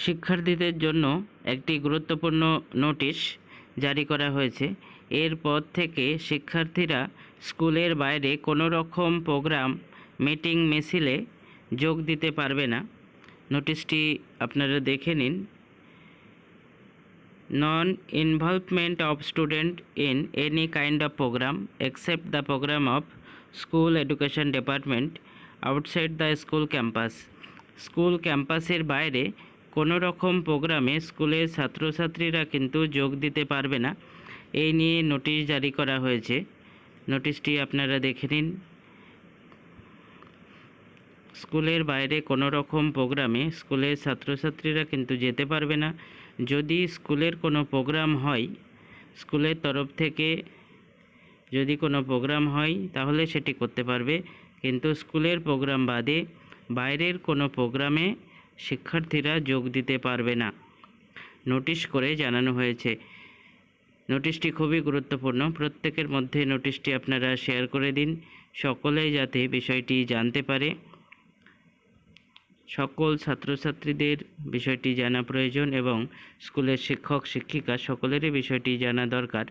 শিক্ষার্থীদের জন্য একটি গুরুত্বপূর্ণ নোটিশ জারি করা হয়েছে। এরপর থেকে শিক্ষার্থীরা স্কুলের বাইরে কোনো রকম প্রোগ্রাম, মিটিং, মিছিলে যোগ দিতে পারবে না। নোটিশটি আপনারা দেখে নিন। Non involvement of student in any kind of program except the program of school education department outside the school campus. School ক্যাম্পাসের বাইরে কোনো রকম প্রোগ্রামে স্কুলের ছাত্রছাত্রীরা কিন্তু যোগ দিতে পারবে না। এই নিয়ে নোটিশ জারি করা হয়েছে। নোটিশটি আপনারা দেখে নিন। স্কুলের বাইরে কোনো রকম প্রোগ্রামে স্কুলের ছাত্রছাত্রীরা কিন্তু যেতে পারবে না। যদি স্কুলের কোনো প্রোগ্রাম হয়, স্কুলের তরফ থেকে যদি কোনো প্রোগ্রাম হয় তাহলে সেটি করতে পারবে, কিন্তু স্কুলের প্রোগ্রাম বাদে বাইরের কোনো প্রোগ্রামে শিক্ষার্থীরা যোগ দিতে পারবে না। নোটিশ করে জানানো হয়েছে। নোটিশটি খুবই গুরুত্বপূর্ণ। প্রত্যেকের মধ্যে নোটিশটি আপনারা শেয়ার করে দিন, সকলেই যাতে বিষয়টি জানতে পারে। সকল ছাত্রছাত্রীদের বিষয়টি জানা প্রয়োজন এবং স্কুলের শিক্ষক শিক্ষিকা সকলেরই বিষয়টি জানা দরকার।